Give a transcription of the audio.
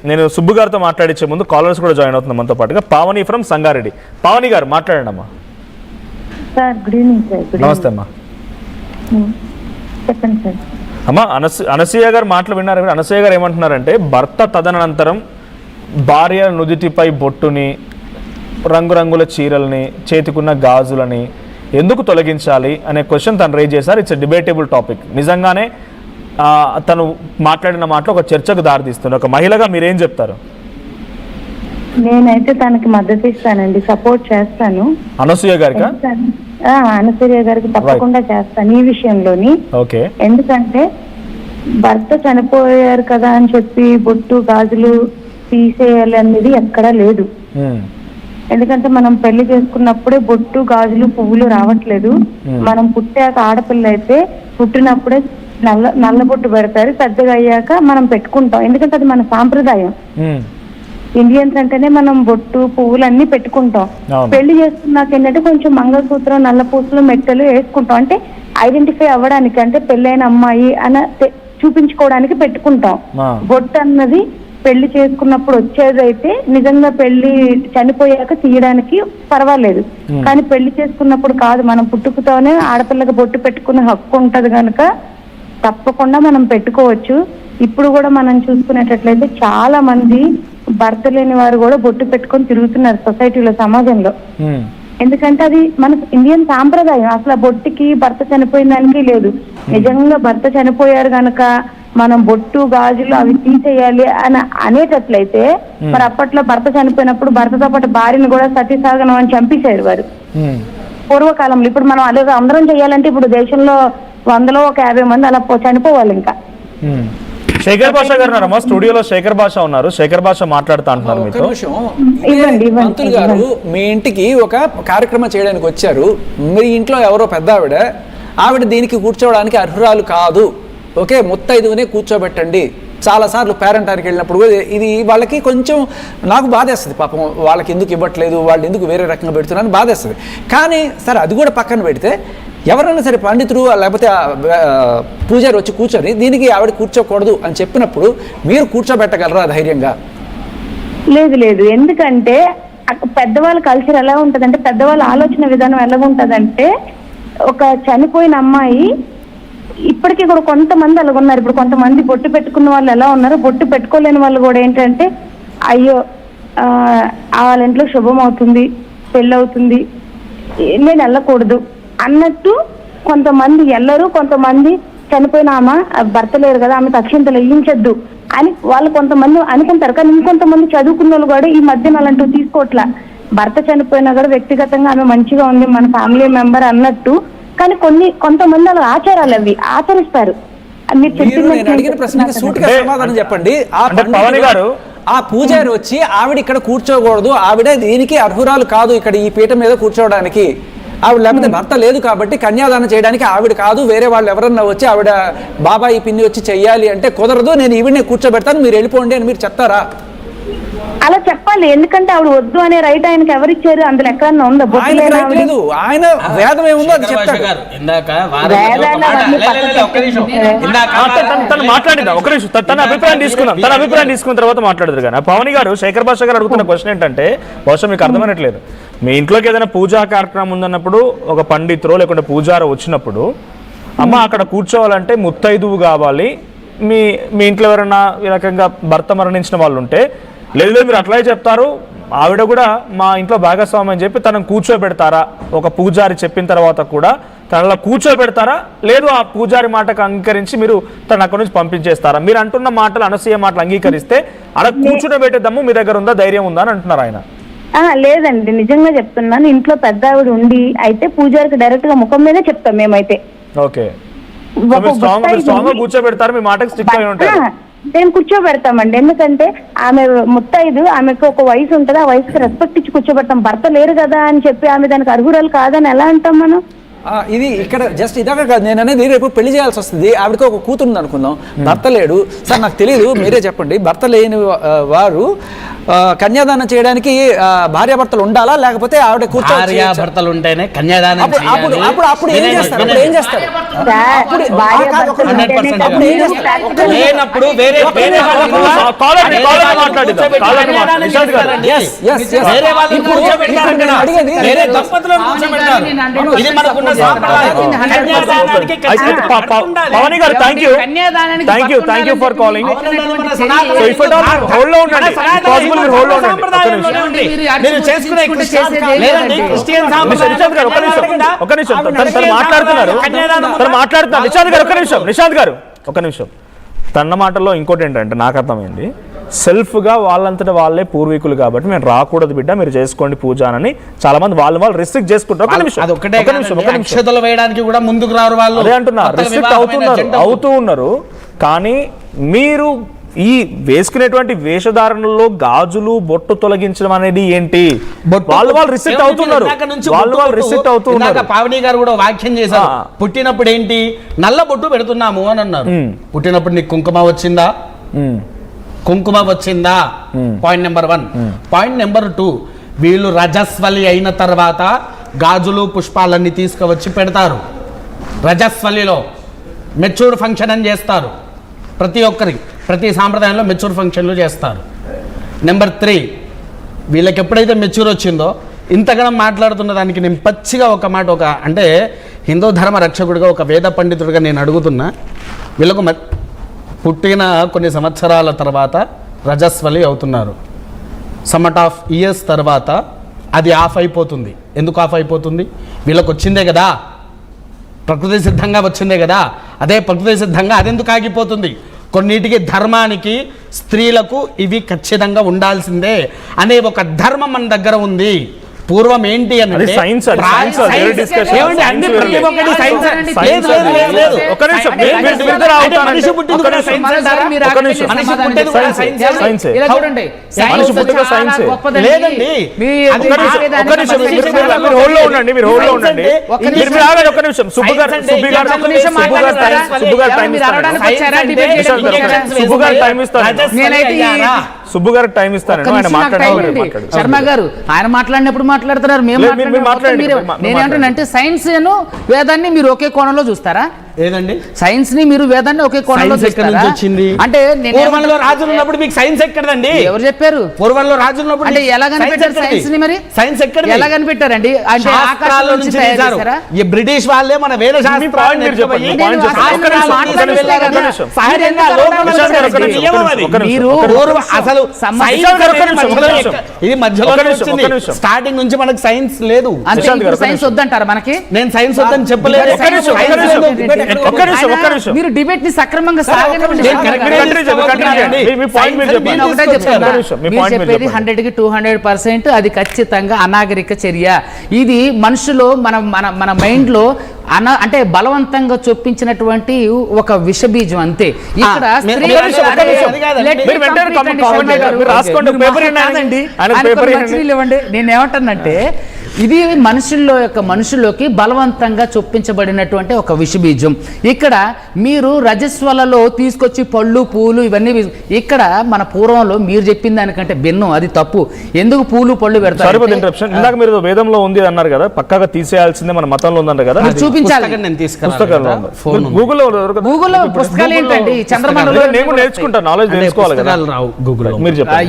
నేను సుబ్బు గారితో మాట్లాడించే ముందు కాలర్స్ కూడా జాయిన్ అవుతున్నాం మనతో పాటుగా. పావని ఫ్రమ్ సంగారెడ్డి. పావని గారు మాట్లాడండి అమ్మా. Sir good evening sir. నమస్తే అమ్మా. చెప్పండి సార్. అమ్మా అనసూయ గారు మాటలు విన్నారు. అనసూయ గారు ఏమంటున్నారంటే భర్త తదనంతరం భార్య నుదిటిపై బొట్టుని, రంగురంగుల చీరల్ని, చేతికున్న గాజులని ఎందుకు తొలగించాలి అనే క్వశ్చన్ తను రేజ్ చేశారు. It's debatable topic. నిజంగానే తను మాట్లాడిన మాటలు ఒక చర్చకు దారితీస్తుంది. ఒక మహిళగా మీరేం చెప్తారు? నేనైతే తనకి మద్దతు ఇస్తానండి, సపోర్ట్ చేస్తాను. అనసూయ గారికి అనసూయ గారికి తప్పకుండా చేస్తాను ఈ విషయంలోని. ఓకే. ఎందుకంటే భర్త చనిపోయారు కదా అని చెప్పి బొట్టు గాజులు తీసేయాలి అనేది ఎక్కడా లేదు. ఎందుకంటే మనం పెళ్లి చేసుకున్నప్పుడే బొట్టు గాజులు పువ్వులు రావట్లేదు. మనం పుట్టాక ఆడపిల్ల అయితే పుట్టినప్పుడే నల్ల బొట్టు పెడతారు, పెద్దగా అయ్యాక మనం పెట్టుకుంటాం. ఎందుకంటే అది మన సాంప్రదాయం. ఇండియన్స్ అంటేనే మనం బొట్టు పువ్వులు అన్ని పెట్టుకుంటాం. పెళ్లి చేసుకున్నాక ఏంటంటే కొంచెం మంగళసూత్రం, నల్ల పూసలు, మెట్టలు వేసుకుంటాం. అంటే ఐడెంటిఫై అవ్వడానికి, అంటే పెళ్ళైన అమ్మాయి అని చూపించుకోవడానికి పెట్టుకుంటాం. బొట్టు అన్నది పెళ్లి చేసుకున్నప్పుడు వచ్చేదైతే నిజంగా పెళ్లి చనిపోయాక తీయడానికి పర్వాలేదు. కానీ పెళ్లి చేసుకున్నప్పుడు కాదు. మనం పుట్టుకతోనే ఆడపిల్లకి బొట్టు పెట్టుకునే హక్కు ఉంటది కనుక తప్పకుండా మనం పెట్టుకోవచ్చు. ఇప్పుడు కూడా మనం చూసుకునేటట్లయితే చాలా మంది భర్త లేని వారు కూడా బొట్టు పెట్టుకొని తిరుగుతున్నారు సొసైటీలో, సమాజంలో. ఎందుకంటే అది మన ఇండియన్ సాంప్రదాయం. అసలు బొట్టుకి భర్త చనిపోయిన దానికి లేదు. నిజంగా భర్త చనిపోయారు గనక మనం బొట్టు గాజులు అవి తీసేయాలి అని అనేటట్లయితే మరి అప్పట్లో భర్త చనిపోయినప్పుడు భర్తతో పాటు భార్యను కూడా సతీసాగనం అని చంపేశారు వారు పూర్వకాలంలో. ఇప్పుడు మనం అదే అందరం చేయాలంటే ఇప్పుడు దేశంలో 100లో ఒక 50 మంది అలా చనిపోవాలి. ఇంకా శేఖర్ భాష గారు ఉన్నారమ్మా స్టూడియోలో. శేఖర్ భాష ఉన్నారు. శేఖర్ భాష మాట్లాడుతా అంటున్నారు మీతో. పంతులు గారు మీ ఇంటికి ఒక కార్యక్రమం చేయడానికి వచ్చారు. మీ ఇంట్లో ఎవరో పెద్ద ఆవిడ దీనికి కూర్చోవడానికి అర్హురాలు కాదు, ఓకే ముత్తైదునే కూర్చోబెట్టండి. చాలాసార్లు పేరెంటానికి వెళ్ళినప్పుడు ఇది వాళ్ళకి కొంచెం నాకు బాధేస్తుంది. పాపం వాళ్ళకి ఎందుకు ఇవ్వట్లేదు, వాళ్ళు ఎందుకు వేరే రకంగా పెడుతున్నారని బాధేస్తుంది. కానీ సరే అది కూడా పక్కన పెడితే ఎవరైనా సరే పండితుడు లేకపోతే పూజారి వచ్చి కూర్చొని దీనికి ఆవిడ కూర్చోకూడదు అని చెప్పినప్పుడు మీరు కూర్చోబెట్టగలరా ధైర్యంగా? లేదు లేదు. ఎందుకంటే పెద్దవాళ్ళ కల్చర్ ఎలా ఉంటదంటే, పెద్దవాళ్ళ ఆలోచన విధానం ఎలా ఉంటదంటే, ఒక చనిపోయిన అమ్మాయి ఇప్పటికీ కూడా కొంతమంది అలాగ ఉన్నారు. ఇప్పుడు కొంతమంది బొట్టు పెట్టుకున్న వాళ్ళు ఎలా ఉన్నారు, బొట్టు పెట్టుకోలేని వాళ్ళు కూడా ఏంటంటే అయ్యో వాళ్ళ ఇంట్లో శుభం అవుతుంది, పెళ్ళి అవుతుంది, నేను వెళ్ళకూడదు అన్నట్టు కొంతమంది ఎల్లరు. కొంతమంది చనిపోయిన ఆమె భర్త లేరు కదా, ఆమె అక్షింతలు వేయించద్దు అని వాళ్ళు కొంతమంది అనుకుంటారు. కానీ ఇంకొంతమంది చదువుకున్న వాళ్ళు కూడా ఈ మధ్యన అలాంటివి తీసుకోవట్లా. భర్త చనిపోయినా కూడా వ్యక్తిగతంగా ఆమె మంచిగా ఉంది, మన ఫ్యామిలీ మెంబర్ అన్నట్టు. కానీ కొంతమంది అలా ఆచారాలు అవి ఆచరిస్తారు. అడిగిన ప్రశ్నకి సూటిగా సమాధానం చెప్పండి. ఆ పూజారి వచ్చి ఆవిడ ఇక్కడ కూర్చోకూడదు, ఆవిడ దీనికి అర్హురాలు కాదు ఇక్కడ ఈ పీఠం మీద కూర్చోవడానికి, ఆవిడ లేకపోతే భర్త లేదు కాబట్టి కన్యాదానం చేయడానికి ఆవిడ కాదు, వేరే వాళ్ళు ఎవరన్నా వచ్చి ఆవిడ బాబాయి పిన్ని వచ్చి చెయ్యాలి అంటే కుదరదు, నేను ఈవిడనే కూర్చోబెడతాను, మీరు వెళ్ళిపోండి అని మీరు చెప్తారా? అలా చెప్పాలి. ఎందుకంటే ఆవిడ వద్దు అనే రైట్ ఆయనకి ఎవరిచ్చారు? అందులో ఎక్కడన్నా ఉందా? ఆయన వేదం ఏముందో అది చెప్తాడు. మాట్లాడినా ఒక నిమిషం, తన అభిప్రాయం తీసుకున్న తర్వాత మాట్లాడదు. కానీ పవని గారు, శేఖర్ భాష గారు అడుగుతున్న క్వశ్చన్ ఏంటంటే, బహుశా మీకు అర్థమైనట్లేదు. మీ ఇంట్లోకి ఏదైనా పూజా కార్యక్రమం ఉందన్నప్పుడు ఒక పండితురో లేకుంటే పూజారో వచ్చినప్పుడు అమ్మ అక్కడ కూర్చోవాలంటే ముత్తైదువు కావాలి, మీ ఇంట్లో ఎవరైనా ఈ రకంగా భర్త మరణించిన వాళ్ళు ఉంటే లేదు మీరు అట్లాగే చెప్తారు, ఆవిడ కూడా మా ఇంట్లో భాగస్వామి అని చెప్పి తనను కూర్చోబెడతారా? ఒక పూజారి చెప్పిన తర్వాత కూడా తనలా కూర్చోబెడతారా? లేదు ఆ పూజారి మాటకు అంగీకరించి మీరు తను అక్కడి నుంచి పంపించేస్తారా? మీరు అంటున్న మాటలు, అనసూయ మాటలు అంగీకరిస్తే అలా కూర్చుని దమ్ము మీ దగ్గర ఉందా, ధైర్యం ఉందా అని అంటున్నారు ఆయన. లేదండి, నిజంగా చెప్తున్నాను. ఇంట్లో పెద్ద ఆవిడ ఉండి అయితే పూజారికి డైరెక్ట్ గా ముఖం మీదే చెప్తాం మేమైతే. ఓకే, కూర్చోబెడతారు, మీ మాటకు స్టిక్ అయి ఉంటారు. మేము కూర్చోబెడతామండి. ఎందుకంటే ఆమె ముత్తైదు, ఆమెకు ఒక వయసు ఉంటుంది, ఆ వయసుకి రెస్పెక్ట్ ఇచ్చి కూర్చోబెడతాం. భర్త లేరు కదా అని చెప్పి ఆమె దానికి అర్హురాలు కాదని ఎలా అంటాం మనం? ఇది ఇక్కడ జస్ట్ ఇదాకా కాదు నేను అనేది, రేపు పెళ్లి చేయాల్సి వస్తుంది, ఆవిడకి ఒక కూతురు అనుకుందాం, భర్త లేడు. సార్ నాకు తెలియదు, మీరే చెప్పండి. భర్త లేని వారు కన్యాదానం చేయడానికి భార్యాభర్తలు ఉండాలా లేకపోతే ఆవిడ కూర్చోవచ్చు భర్తలు ఉంటేనే కన్యాదానం అప్పుడు అప్పుడు అప్పుడు అప్పుడు ఏం చేస్తారు అప్పుడు ఏం చేస్తారు సార్, భార్య భర్తలు ఉంటేనే 100% కదా మీరు practical గా లేనప్పుడు వేరే కాలర్ని మాట్లాడిద్దాం. కాలర్ని మాట్లాడిద్దాం. నిషాద్ గారు. Yes, yes, yes. వేరే వాళ్ళని ఇప్పుడు కూర్చోబెడతారు నేను అక్కడ. అడిగేది వేరే దంపతులను కూర్చోబెడతారు. ఇది మనకున్న సాంప్రదాయం. కన్యాదానానికి అయితే పవని గారు thank you for calling. So if at all hold లో ఉండండి, పాసిబుల్ మీరు హోల్డ్ లో ఉండండి. సాంప్రదాయంలోనే ఉంది. మీరు చేసుకునే లేదండి క్రిస్టియన్ నిషాద్ గారు ఒక నిమిషం తను మాట్లాడుతున్నారు. నిషాద్ గారు ఒక నిమిషం. తన మాటల్లో ఇంకోటి ఏంటంటే నాకు అర్థమైంది, సెల్ఫ్ గా వాళ్ళంతటా వాళ్ళే పూర్వీకులు కాబట్టి మేము రాకూడదు బిడ్డ, మీరు చేసుకోండి పూజ అని చాలా మంది వాళ్ళు రిస్ట్రిక్ట్ చేసుకుంటారు. ఒక నిమిషం అక్షతలు వేయడానికి కూడా ముందుకు రారు వాళ్ళు. అదే అంటున్నా, రిస్ట్రిక్ట్ అవుతూ ఉన్నారు. కానీ మీరు ఈ వేసుకునేటువంటి వేషధారణలో గాజులు బొట్టు తొలగించడం అనేది ఏంటి? వాళ్ళు రిస్ట్రిక్ట్ అవుతున్నారు. పావని గారు కూడా వాక్యం చేశారు, పుట్టినప్పుడు ఏంటి నల్ల బొట్టు పెడుతున్నాము అని అన్నారు. పుట్టినప్పుడు నీకు కుంకుమ వచ్చిందా? Point number 1. పాయింట్ నెంబర్ 2, వీళ్ళు రజస్వలి అయిన తర్వాత గాజులు పుష్పాలన్నీ తీసుకువచ్చి పెడతారు. రజస్వలిలో మెచ్యూర్ ఫంక్షన్ అని చేస్తారు. ప్రతి సాంప్రదాయంలో మెచ్యూర్ ఫంక్షన్లు చేస్తారు. నెంబర్ 3, వీళ్ళకి ఎప్పుడైతే మెచ్యూర్ వచ్చిందో ఇంతగా మాట్లాడుతున్న దానికి నేను పచ్చిగా ఒక మాట అంటే హిందూ ధర్మ రక్షకుడిగా ఒక వేద పండితుడిగా నేను అడుగుతున్నా, వీళ్ళకు పుట్టిన కొన్ని సంవత్సరాల తర్వాత రజస్వలి అవుతున్నారు. సమ్మట్ ఆఫ్ ఇయర్స్ తర్వాత అది ఆఫ్ అయిపోతుంది. ఎందుకు ఆఫ్ అయిపోతుంది? వీళ్ళకి వచ్చిందే కదా, ప్రకృతి సిద్ధంగా వచ్చిందే కదా. అదే ప్రకృతి సిద్ధంగా అదెందుకు ఆగిపోతుంది? కొన్నిటికి ధర్మానికి స్త్రీలకు ఇవి ఖచ్చితంగా ఉండాల్సిందే అనే ఒక ధర్మం మన దగ్గర ఉంది. పూర్వం ఏంటి అని సుబ్బు గారు టైం ఇస్తాను. శర్మ గారు ఆయన మాట్లాడినప్పుడు మాట్లాడుతున్నారు, నేనేమంటానంటే సైన్స్ వేదాన్ని మీరు ఒకే కోణంలో చూస్తారా? ఏదండి సైన్స్ ని మీరు వేదాన్ని ఒకే కోణంలో చూస్తారా? అంటే పూర్వంలో రాజులు ఉన్నప్పుడు మీకు సైన్స్ ఎక్కడదండి? ఎవరు చెప్పారు? పూర్వంలో రాజులు ఉన్నప్పుడు అంటే ఎలా కనిపెట్టారు సైన్స్ ని? మరి సైన్స్ ఎక్కడ ఎలా కనిపెట్టారండి? అంటే ఆకాశం నుంచి తయారు చేశారా? ఈ బ్రిటిష్ వాళ్ళే మన వేద శాస్త్రాలను ఇది మధ్యలో స్టార్టింగ్ నుంచి మనకు సైన్స్ లేదు. సైన్స్ వద్దంటారా మనకి? నేను సైన్స్ వద్దని చెప్పలేదు. మీరు డిబేట్ ని సక్రమంగా చెప్పేది 100కి 200% అది ఖచ్చితంగా అనాగరిక చర్య. ఇది మనుషులో మన మైండ్ లో అంటే బలవంతంగా చొప్పించినటువంటి ఒక విషబీజం అంతే. ఇక్కడ నేనేమంటానంటే ఇది మనుషుల్లోకి బలవంతంగా చొప్పించబడినటువంటి ఒక విషబీజం. ఇక్కడ మీరు రజస్వలలో తీసుకొచ్చి పళ్ళు పూలు ఇవన్నీ ఇక్కడ మన పూర్వంలో మీరు చెప్పిన దానికంటే భిన్నం, అది తప్పు. ఎందుకు పూలు పళ్ళు పెడతారు? ఇందాక మీరు వేదంలో ఉంది అన్నారు కదా, పక్కాగా తీసేయాల్సిందే మన మతంలో ఉందన్నారు కదా, చూపించాలి. గూగుల్లో పుస్తకాలు ఏంటండి? చంద్రమండలం నేను నేర్చుకుంటాను, నాలెడ్జ్ తెలుసుకోవాలి కదా. గూగుల్ మీరు చెప్పండి.